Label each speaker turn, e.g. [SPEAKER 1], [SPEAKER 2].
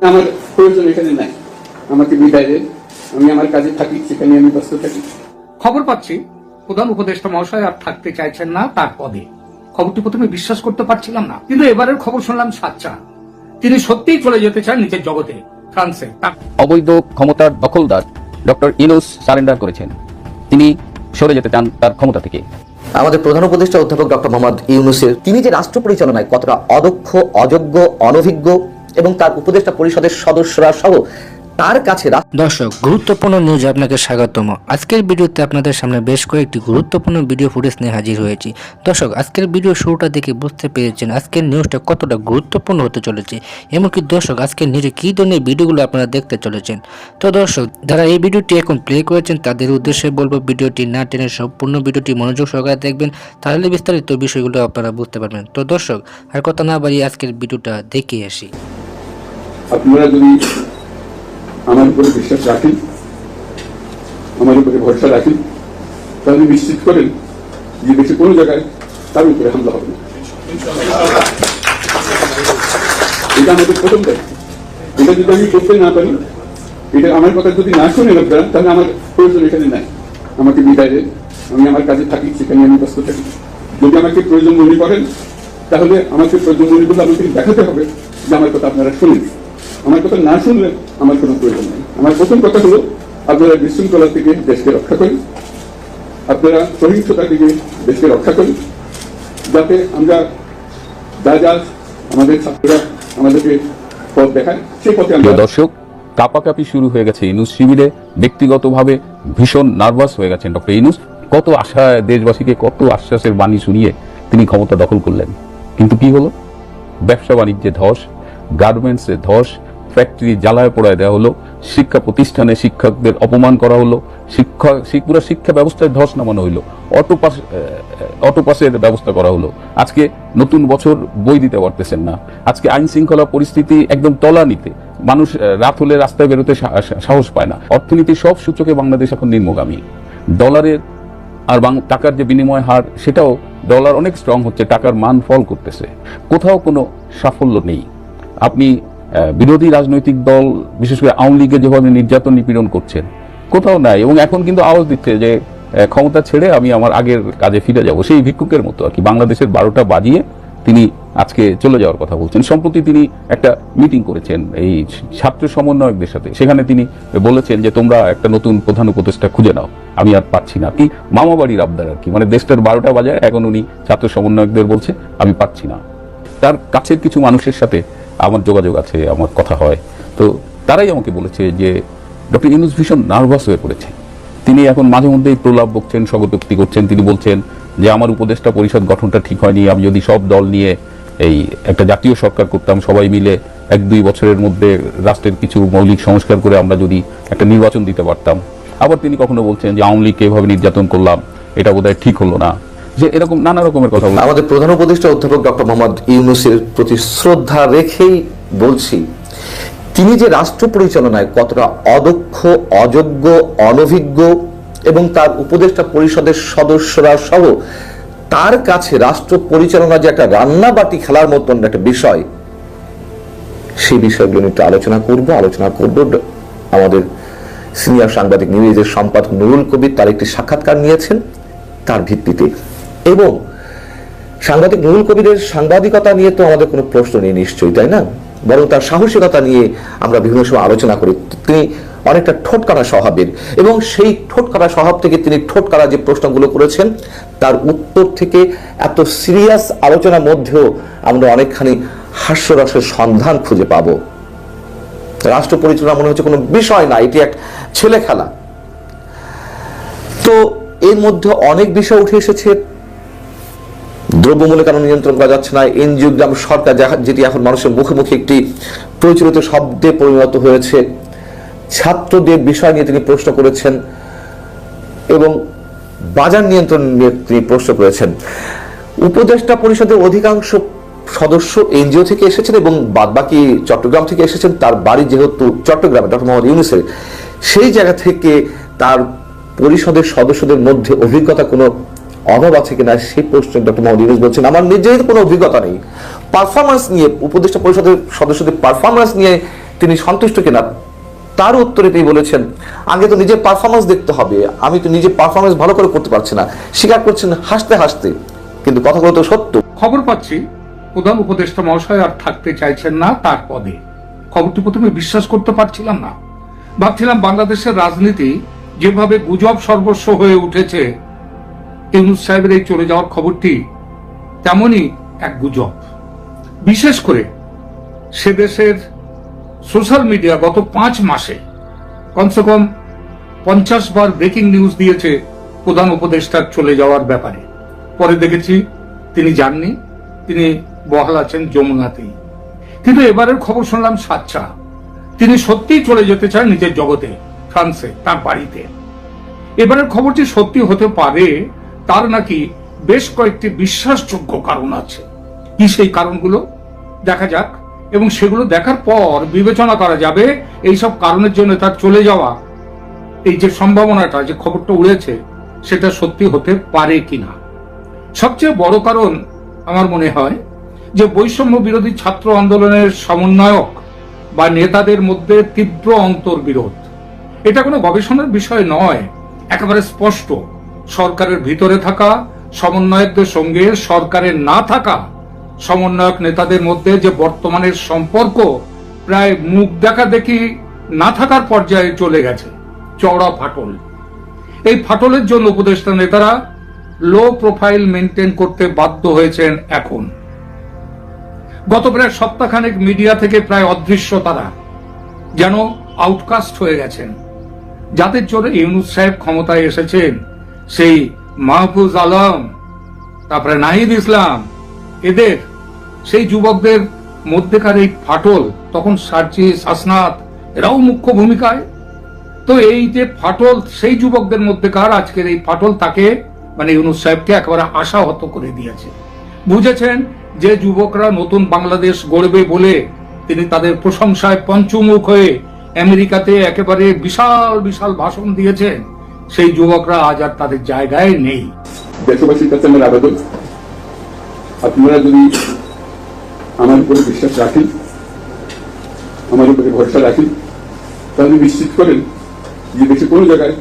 [SPEAKER 1] আমার প্রয়োজন এখানে নাই, আমাকে বিদায় দেন, আমি আমার কাজে থাকি, সেখানে আমি ব্যস্ত থাকি।
[SPEAKER 2] খবর পাচ্ছি প্রধান উপদেষ্টা মহাশয় আর থাকতে চাইছেন না তার পদে। খবরটি প্রথমে বিশ্বাস করতে পারছিলাম না, কিন্তু এবারের খবর শুনলাম সাচ্চা। তিনি সত্যিই চলে যেতে চান নিজের জগতে, ফ্রান্সে।
[SPEAKER 3] অবৈধ ক্ষমতার দখলদার ডক্টর ইউনূস সারেন্ডার করেছেন, তিনি সরে যেতে চান তার ক্ষমতা থেকে।
[SPEAKER 4] আমাদের প্রধান উপদেষ্টা অধ্যাপক ডক্টর মোহাম্মদ ইউনূসের তিনি যে রাষ্ট্র পরিচালনায় কতটা অদক্ষ, অযোগ্য, অনভিজ্ঞ এবং তার উপদেষ্টা পরিষদের সদস্যরা সহ তার কাছে।
[SPEAKER 5] দর্শক, গুরুত্বপূর্ণ নিউজ আপনাকে স্বাগতম। আজকের ভিডিওতে আপনাদের সামনে বেশ কয়েকটি গুরুত্বপূর্ণ ভিডিও ফুটেজ নিয়ে হাজির হয়েছি। দর্শক, আজকের ভিডিও শুরুটা দেখে বুঝতে পেরেছেন আজকের নিউজটা কতটা গুরুত্বপূর্ণ হতে চলেছে। এমনকি দর্শক, আজকের নিউজে কী ধরনের ভিডিওগুলো আপনারা দেখতে চলেছেন। তো দর্শক, যারা এই ভিডিওটি এখন প্লে করেছেন তাদের উদ্দেশ্যে বলবো ভিডিওটি না টেনে সম্পূর্ণ ভিডিওটি মনোযোগ সহকারে দেখবেন, তাহলে বিস্তারিত বিষয়গুলো আপনারা বুঝতে পারবেন। তো দর্শক, আর কথা না বাড়িয়ে আজকের ভিডিওটা দেখে আসি।
[SPEAKER 1] আপনারা যদি আমার উপরে বিশ্বাস রাখেন, আমার উপরে ভরসা রাখেন, তাহলে নিশ্চিত করেন যে দেশে কোনো জায়গায় তার উপরে হামলা হবে না। এটা আমাদের প্রথম দায়িত্ব। এটা যদি আমি করতে না পারি, এটা আমার কথা যদি না শুনে লোকরা, তাহলে আমার প্রয়োজন এখানে নাই, আমাকে বিদায় দেন, আমি আমার কাজে থাকি, সেখানে আমি ব্যস্ত থাকি। যদি আমাকে প্রয়োজন মনে করেন, তাহলে আমাকে প্রয়োজন মনে করলে আমাকে দেখাতে হবে যে আমার কথা আপনারা শুনেন। আমার কথা না শুনলে আমার কোনো প্রয়োজন নেই। আমার প্রথম কথা হলো, আপনারা বিশৃঙ্খলা থেকে দেশকে রক্ষা করেন, আপনারা সহিংসতা থেকে দেশকে রক্ষা করেন, যাতে আমরা যা আমাদের ছাত্ররা আমাদেরকে পথ দেখায় সেই পথে আমরা।
[SPEAKER 3] দর্শক, কাপাকাপি শুরু হয়ে গেছে ইউনূস শিবিরে। ব্যক্তিগতভাবে ভীষণ নার্ভাস হয়ে গেছেন ডক্টর ইউনূস। কত আশা, দেশবাসীকে কত আশ্বাসের বাণী শুনিয়ে তিনি ক্ষমতা দখল করলেন, কিন্তু কি হলো? ব্যবসা বাণিজ্যে ধস, গার্মেন্টসে ধস, ফ্যাক্টরি জ্বালায় পোড়ায় দেওয়া হলো, শিক্ষা প্রতিষ্ঠানে শিক্ষকদের অপমান করা হলো, পুরো শিক্ষা ব্যবস্থায় ধস নামানো হইলো, অটোপাসের ব্যবস্থা করা হলো। আজকে নতুন বছর বই দিতে পারতেছেন না। আজকে আইন শৃঙ্খলা পরিস্থিতি একদম তলানিতে, মানুষ রাত হলে রাস্তায় বেরোতে সাহস পায় না। অর্থনীতির সব সূচকে বাংলাদেশ এখন নিম্নগামী। ডলারের আর টাকার যে বিনিময় হার, সেটাও ডলার অনেক স্ট্রং হচ্ছে, টাকার মান ফল করতেছে, কোথাও কোনো সাফল্য নেই। আপনি বিরোধী রাজনৈতিক দল, বিশেষ করে আওয়ামী লীগের যেভাবে নির্যাতন নিপীড়ন করছেন, কোথাও নাই। এবং এখন কিন্তু আওয়াজ দিচ্ছে যে ক্ষমতা ছেড়ে আমি আমার আগের কাজে ফিরে যাব, সেই ভিক্ষুকের মতো আর কি। বাংলাদেশের 12টা বাজিয়ে তিনি আজকে চলে যাওয়ার কথা বলছেন। সম্প্রতি তিনি একটা মিটিং করেছেন এই ছাত্র সমন্বয়কদের সাথে, সেখানে তিনি বলেছেন যে তোমরা একটা নতুন প্রধান উপদেষ্টা খুঁজে নাও, আমি আর পাচ্ছি না। কি মামা বাড়ির আবদার আর কি, মানে দেশটার 12টা বাজায় এখন উনি ছাত্র সমন্বয়কদের বলছে আমি পাচ্ছি না। তার কাছের কিছু মানুষের সাথে আমার যোগাযোগ আছে, আমার কথা হয়, তো তারাই আমাকে বলেছে যে ডক্টর ইউনূস ভীষণ নার্ভাস হয়ে পড়েছে। তিনি এখন মাঝে মধ্যেই প্রলাপ বকছেন, স্বগতোক্তি করছেন। তিনি বলছেন যে আমার উপদেষ্টা পরিষদ গঠনটা ঠিক হয়নি, আমি যদি সব দল নিয়ে এই একটা জাতীয় সরকার করতাম, সবাই মিলে 1-2 বছরের মধ্যে রাষ্ট্রের কিছু মৌলিক সংস্কার করে আমরা যদি একটা নির্বাচন দিতে পারতাম। আবার তিনি কখনো বলছেন যে আওয়ামী লীগকে এভাবে নির্যাতন করলাম, এটা বোধহয় ঠিক হলো না, যে এরকম নানা রকমের কথা বলছেন।
[SPEAKER 4] আমাদের প্রধান উপদেষ্টা অধ্যাপক ডক্টর মোহাম্মদ ইউনূসের প্রতি শ্রদ্ধা রেখেই বলছি, তিনি যে রাষ্ট্র পরিচালনায় কতটা অদক্ষ, অযোগ্য, অনভিজ্ঞ এবং তার উপদেষ্টা পরিষদের সদস্যরা সহ তার কাছে রাষ্ট্র পরিচালনা যে একটা রান্নাবাটি খেলার মতন একটা বিষয়, সেই বিষয়গুলো নিয়ে আলোচনা করব। আমাদের সিনিয়র সাংবাদিক নিউজের সম্পাদক নুরুল কবির তার একটি সাক্ষাৎকার নিয়েছেন তার ভিত্তিতে। এবং সাংবাদিক নুরুল কবিরের সাংবাদিকতা নিয়ে তো আমাদের কোনো প্রশ্ন নেই নিশ্চয়ই, তাই না? বরং তার সাহসিকতা নিয়ে আমরা বিভিন্ন সময় আলোচনা করি। তিনি অনেকটা ঠোঁটকাটা স্বভাবের, এবং সেই ঠোঁটকাটা স্বভাব থেকে তিনি ঠোঁটকাটা যে প্রশ্নগুলো করেছেন তার উত্তর থেকে এত সিরিয়াস আলোচনার মধ্যেও আমরা অনেকখানি হাস্যরসের সন্ধান খুঁজে পাব। রাষ্ট্র পরিচালনা মনে হচ্ছে কোনো বিষয় না, এটি এক ছেলে খেলা। তো এর মধ্যে অনেক বিষয় উঠে এসেছে। দ্রব্যমূল্য কেন নিয়ন্ত্রণ করা যাচ্ছে না, এনজিওগ্রাম সরকার, যেটি এখন মানুষের মুখে মুখে একটি প্রচলিত শব্দে পরিণত হয়েছে। ছাত্রদের বিষয় নিয়ে তিনি প্রশ্ন করেছেন এবং বাজার নিয়ন্ত্রণ নিয়ে তিনি প্রশ্ন করেছেন। উপদেষ্টা পরিষদের অধিকাংশ সদস্য এনজিও থেকে এসেছেন এবং বাদবাকি চট্টগ্রাম থেকে এসেছেন। তার বাড়ি যেহেতু চট্টগ্রামে, ডক্টর মোহাম্মদ ইউনূসের, সেই জায়গা থেকে তার পরিষদের সদস্যদের মধ্যে অভিজ্ঞতা কোনো অভাব আছে কিনা সেই প্রশ্নে ডক্টর মোহাম্মদ ইউনূস বলছেন আমার নিজের কোনো অভিজ্ঞতা নেই। পারফরমেন্স নিয়ে, উপদেষ্টা পরিষদের সদস্যদের পারফরমেন্স নিয়ে তিনি সন্তুষ্ট কিনা তার উত্তরে তিনি বলেছেন, আগে তো নিজের পারফরমেন্স দেখতে হবে, আমি তো নিজের পারফরমেন্স ভালো করে করতে পারছি না, স্বীকার করছেন হাসতে হাসতে, কিন্তু কথাগুলো তো সত্য।
[SPEAKER 2] খবর পাচ্ছি প্রধান উপদেষ্টা মহাশয় আর থাকতে চাইছেন না তার পদে। খবরটি প্রথমে বিশ্বাস করতে পারছিলাম না, ভাবছিলাম বাংলাদেশের রাজনীতি যেভাবে গুজব সর্বস্ব হয়ে উঠেছে, ইউনূস সাহেবের এই চলে যাওয়ার খবরটি তেমনই এক গুজব। বিশেষ করে সে দেশের সোশ্যাল মিডিয়া গত 5 মাসে কমসে কম 50 বার ব্রেকিং নিউজ দিয়েছে প্রধান উপদেষ্টার চলে যাওয়ার ব্যাপারে। পরে দেখেছি তিনি যাননি, তিনি বহাল আছেন যমুনাতেই। কিন্তু এবারের খবর শুনলাম সাচ্চা, তিনি সত্যিই চলে যেতে চান নিজের জগতে, ফ্রান্সে, তার বাড়িতে। এবারের খবরটি সত্যি হতে পারে, তার নাকি বেশ কয়েকটি বিশ্বাসযোগ্য কারণ আছে। কি সেই কারণগুলো দেখা যাক, এবং সেগুলো দেখার পর বিবেচনা করা যাবে এইসব কারণের জন্য তার চলে যাওয়া, এই যে সম্ভাবনাটা, যে খবরটা উড়েছে, সেটা সত্যি হতে পারে কিনা। সবচেয়ে বড় কারণ আমার মনে হয় যে বৈষম্য বিরোধী ছাত্র আন্দোলনের সমন্বয়ক বা নেতাদের মধ্যে তীব্র অন্তর্বিরোধ। এটা কোনো গবেষণার বিষয় নয়, একেবারে স্পষ্ট। সরকারের ভিতরে থাকা সমন্বয়কদের সঙ্গে সরকারের না থাকা সমন্বয়ক নেতাদের মধ্যে যে বর্তমানের সম্পর্ক প্রায় মুখ দেখা দেখি না থাকার পর্যায়ে চলে গেছে, চওড়া ফাটল। এই ফাটলের জন্য উপদেষ্টা নেতারা লো প্রোফাইল মেনটেন করতে বাধ্য হয়েছেন। এখন গত প্রায় সপ্তাহখানেক মিডিয়া থেকে প্রায় অদৃশ্য, তারা যেন আউটকাস্ট হয়ে গেছেন। যাদের জন্য ইউনূস সাহেব ক্ষমতায় এসেছেন, সেই মাহফুজ আলম, তারপরে নাহিদ ইসলাম, এদের সেই যুবকদের মধ্যেকার এই ফাটল, তখন সার্জিস, হাসনাত, এরাও মুখ্য ভূমিকায়। তো এই যে ফাটল সেই যুবকদের মধ্যেকার, আজকের এই ফাটল তাকে, মানে ইউনূস সাহেবকে একেবারে আশাহত করে দিয়েছে। বুঝেছেন যে যুবকরা নতুন বাংলাদেশ গড়বে বলে তিনি তাদের প্রশংসায় পঞ্চমুখ হয়ে আমেরিকাতে একেবারে বিশাল বিশাল ভাষণ দিয়েছেন, সেই যুবকরা আজ আর তাদের জায়গায় নেই।
[SPEAKER 1] দেশবাসীর কাছে আমার আবেদন, আপনারা যদি আমার উপরে বিশ্বাস রাখেন, আমার উপরে ভরসা রাখেন, তাহলে নিশ্চিত করেন যে দেশে কোনো জায়গায়